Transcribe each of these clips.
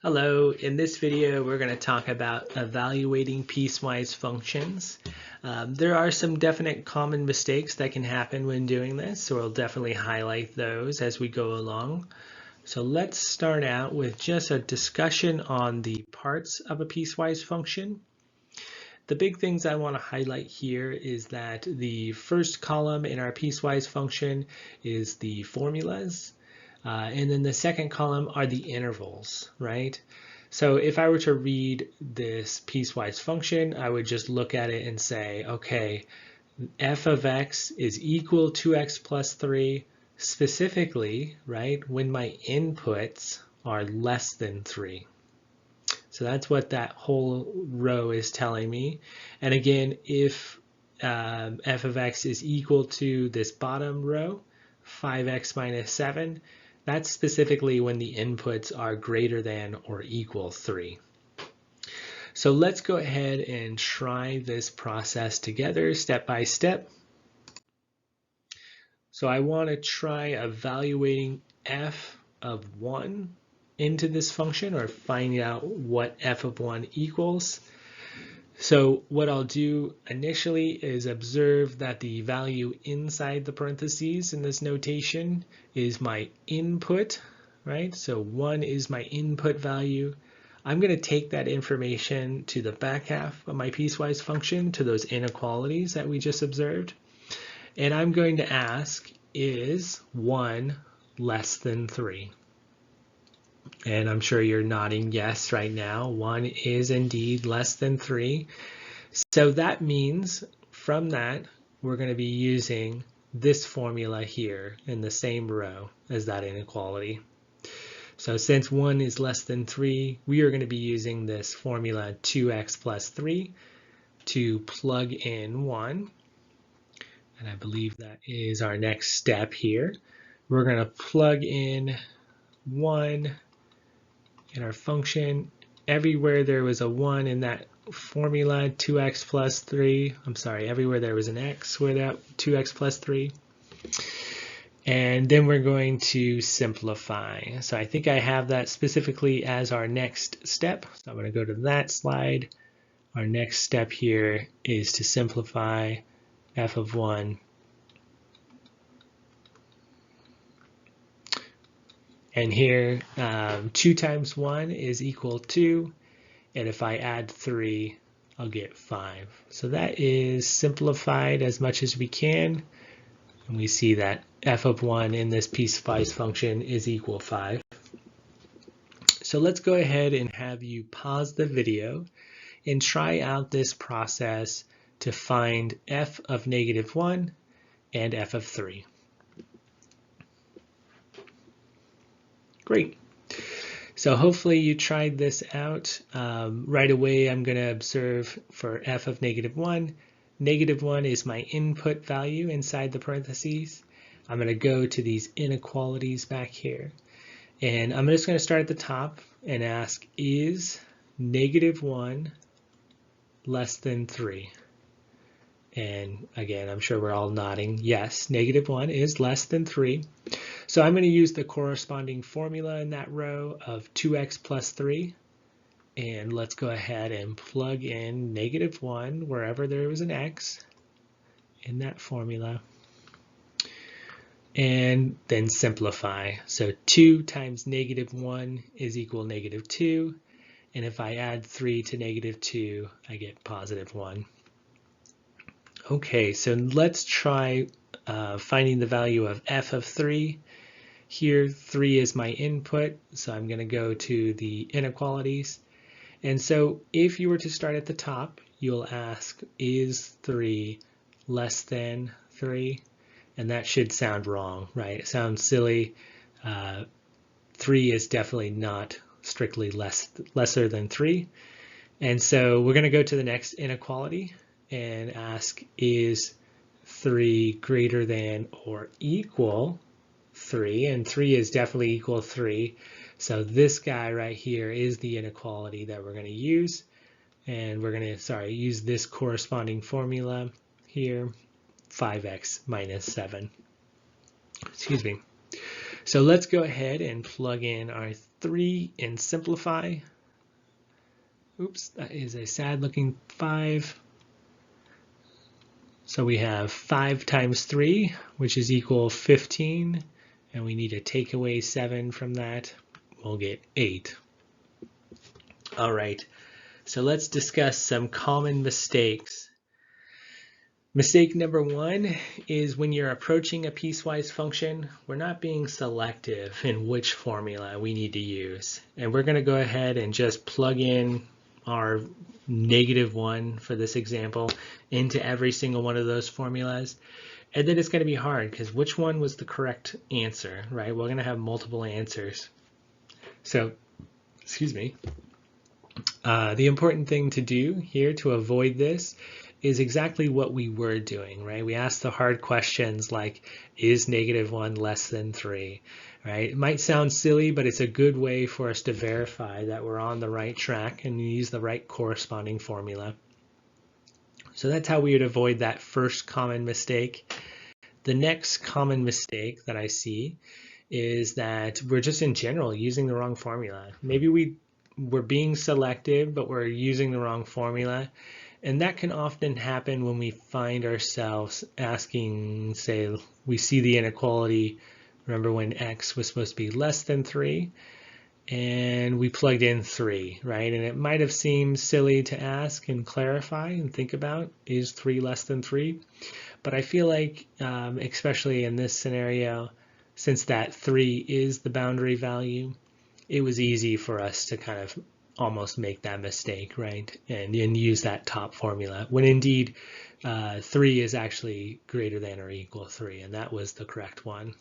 Hello, in this video we're going to talk about evaluating piecewise functions. There are some definite common mistakes that can happen when doing this, so we'll definitely highlight those as we go along. So let's start out with just a discussion on the parts of a piecewise function. The big things I want to highlight here is that the first column in our piecewise function is the formulas. And then the second column are the intervals, right? So if I were to read this piecewise function, I would just look at it and say, okay, f of x is equal to x plus 3 specifically, right, when my inputs are less than 3. So that's what that whole row is telling me. And again, if f of x is equal to this bottom row, 5x minus 7, that's specifically when the inputs are greater than or equal 3. So let's go ahead and try this process together step by step. So I want to try evaluating f of 1 into this function, or finding out what f of 1 equals. So what I'll do initially is observe that the value inside the parentheses in this notation is my input, right? So 1 is my input value. I'm going to take that information to the back half of my piecewise function, to those inequalities that we just observed. And I'm going to ask, is 1 less than 3? And I'm sure you're nodding yes right now. 1 is indeed less than 3. So that means from that, we're going to be using this formula here in the same row as that inequality. So since 1 is less than 3, we are going to be using this formula 2x plus 3 to plug in 1. And I believe that is our next step here. We're going to plug in 1 in our function. Everywhere there was a 1 in that formula, 2x plus 3, everywhere there was an x where that 2x plus 3. And then we're going to simplify. So I think I have that specifically as our next step. So I'm going to go to that slide. Our next step here is to simplify f of 1. And here, 2 times 1 is equal to, and if I add 3, I'll get 5. So that is simplified as much as we can. And we see that f of 1 in this piecewise function is equal 5. So let's go ahead and have you pause the video and try out this process to find f of negative 1 and f of 3. Great. So hopefully you tried this out. Right away I'm going to observe for f of negative 1. Negative 1 is my input value inside the parentheses. I'm going to go to these inequalities back here. And I'm just going to start at the top and ask, is negative 1 less than 3? And again, I'm sure we're all nodding. Yes, negative 1 is less than 3. So I'm going to use the corresponding formula in that row of 2x plus 3. And let's go ahead and plug in negative 1 wherever there was an x in that formula. And then simplify. So 2 times negative 1 is equal negative 2. And if I add 3 to negative 2, I get positive 1. Okay, so let's try finding the value of f of 3. Here, 3 is my input, so I'm going to go to the inequalities. And so if you were to start at the top, you'll ask, is 3 less than 3? And that should sound wrong, right? It sounds silly. 3 is definitely not strictly lesser than 3. And so we're going to go to the next inequality and ask, is 3 greater than or equal 3? And 3 is definitely equal 3. So this guy right here is the inequality that we're going to use. And we're going to, use this corresponding formula here, 5x minus 7. Excuse me. So let's go ahead and plug in our 3 and simplify. Oops, that is a sad looking 5. So we have 5 times 3, which is equal 15, and we need to take away 7 from that. We'll get 8. All right, so let's discuss some common mistakes. Mistake number 1 is when you're approaching a piecewise function, we're not being selective in which formula we need to use. And we're going to go ahead and just plug in our -1 for this example into every single one of those formulas. And then it's going to be hard because which one was the correct answer, right? We're going to have multiple answers. So, excuse me. The important thing to do here to avoid this is exactly what we were doing, right? We asked the hard questions like, is -1 less than 3, right? It might sound silly, but it's a good way for us to verify that we're on the right track and use the right corresponding formula. So that's how we would avoid that first common mistake. The next common mistake that I see is that we're just in general using the wrong formula. Maybe we're being selective, but we're using the wrong formula. And that can often happen when we find ourselves asking, say, we see the inequality, remember when x was supposed to be less than 3, and we plugged in 3, right? And it might have seemed silly to ask and clarify and think about, is 3 less than 3? But I feel like, especially in this scenario, since that 3 is the boundary value, it was easy for us to kind of almost make that mistake, right? And use that top formula, when indeed 3 is actually greater than or equal 3, and that was the correct one.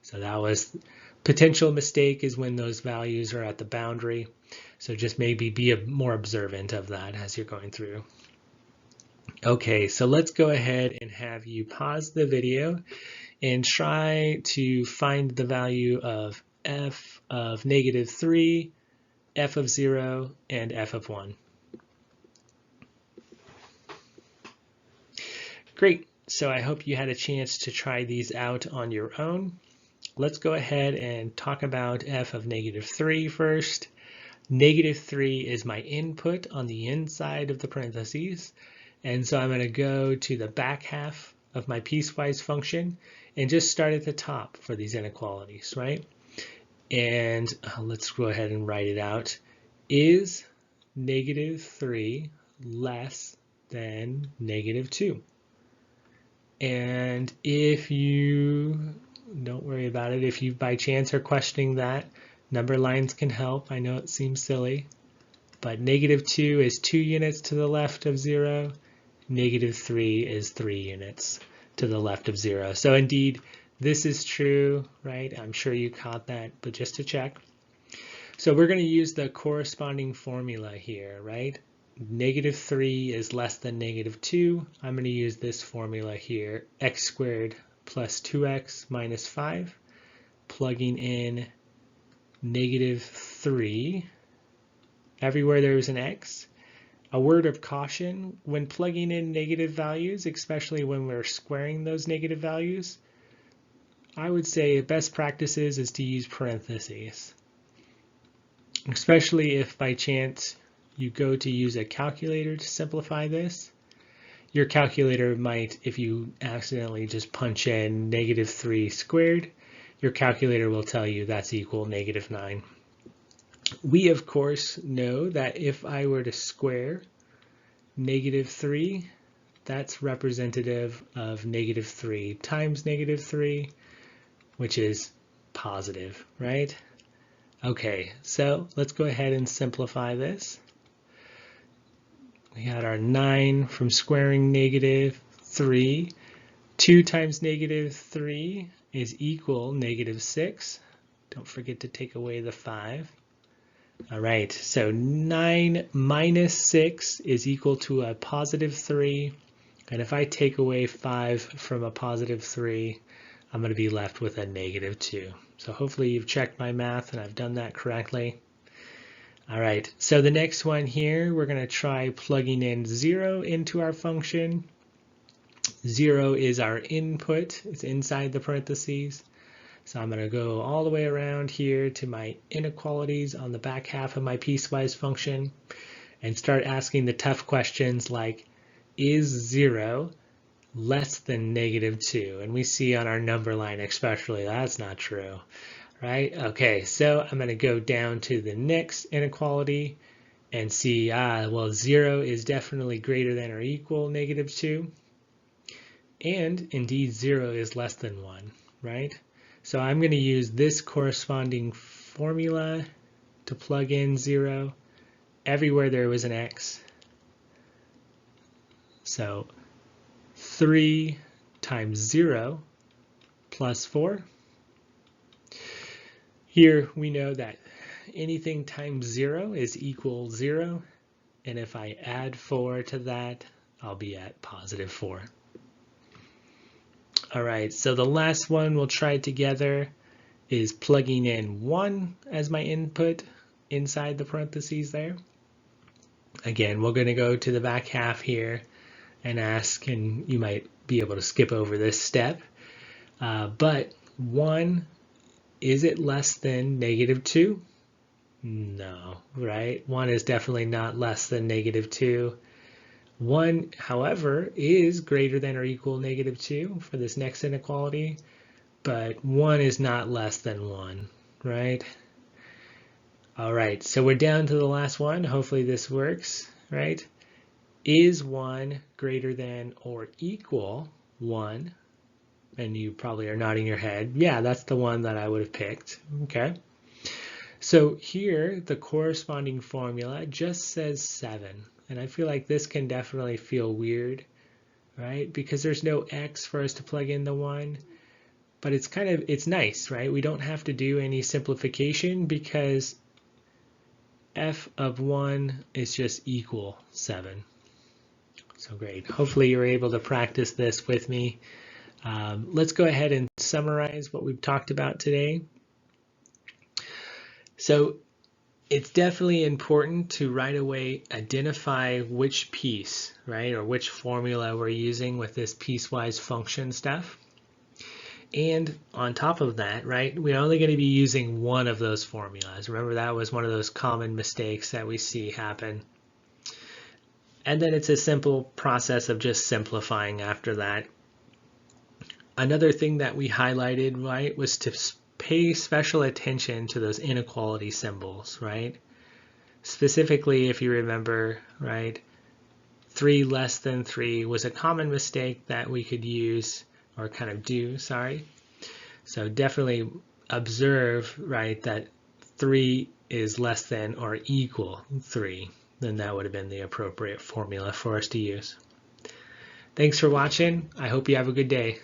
So that was potential mistake, is when those values are at the boundary. So just maybe be more observant of that as you're going through. Okay, so let's go ahead and have you pause the video and try to find the value of f of -3, f of 0, and f of 1. Great, so I hope you had a chance to try these out on your own. Let's go ahead and talk about f of -3 first. -3 is my input on the inside of the parentheses, and so I'm going to go to the back half of my piecewise function and just start at the top for these inequalities, right? And let's go ahead and write it out. Is -3 less than -2? And if you don't worry about it, if you by chance are questioning that, number lines can help. I know it seems silly, but -2 is 2 units to the left of 0. -3 is 3 units to the left of 0. So indeed, this is true, right? I'm sure you caught that, but just to check. So we're going to use the corresponding formula here, right? -3 is less than -2. I'm going to use this formula here, x squared plus 2x minus 5, plugging in -3. Everywhere there's an x. A word of caution, when plugging in negative values, especially when we're squaring those negative values, I would say best practices is to use parentheses, especially if by chance you go to use a calculator to simplify this. Your calculator might, if you accidentally just punch in -3 squared, your calculator will tell you that's equal -9. We, of course, know that if I were to square -3, that's representative of -3 times -3, which is positive, right? Okay, so let's go ahead and simplify this. We had our 9 from squaring -3. 2 times -3 is equal -6. Don't forget to take away the 5. All right, so 9 minus 6 is equal to a +3. And if I take away 5 from a +3, I'm going to be left with a -2. So hopefully you've checked my math and I've done that correctly. All right, so the next one here, we're going to try plugging in 0 into our function. 0 is our input, it's inside the parentheses. So I'm going to go all the way around here to my inequalities on the back half of my piecewise function and start asking the tough questions like, is 0 less than -2? And we see on our number line especially that's not true, right? Okay, so I'm going to go down to the next inequality and see, well, 0 is definitely greater than or equal -2. And indeed 0 is less than 1, right? So I'm going to use this corresponding formula to plug in 0 everywhere there was an x. So 3 times 0 plus 4. Here we know that anything times 0 is equal 0. And if I add 4 to that, I'll be at +4. All right, so the last one we'll try together is plugging in 1 as my input inside the parentheses there. Again, we're going to go to the back half here and ask, and you might be able to skip over this step, but 1, is it less than -2? No, right? 1 is definitely not less than -2. 1, however, is greater than or equal -2 for this next inequality, but 1 is not less than 1, right? All right, so we're down to the last one. Hopefully this works, right? Is 1 greater than or equal 1? And you probably are nodding your head. Yeah, that's the one that I would have picked. Okay. So here, the corresponding formula just says 7. And I feel like this can definitely feel weird, right? Because there's no x for us to plug in the 1. But it's nice, right? We don't have to do any simplification because f of 1 is just equal 7. So great. Hopefully you're able to practice this with me. Let's go ahead and summarize what we've talked about today. So it's definitely important to right away identify which piece, right, or which formula we're using with this piecewise function stuff. And on top of that, right, we're only going to be using one of those formulas. Remember, that was one of those common mistakes that we see happen. And then it's a simple process of just simplifying after that. Another thing that we highlighted, right, was to pay special attention to those inequality symbols, right? Specifically, if you remember, right, 3 less than 3 was a common mistake that we could use or kind of do, sorry. So definitely observe, right, that 3 is less than or equal 3. Then that would have been the appropriate formula for us to use. Thanks for watching. I hope you have a good day.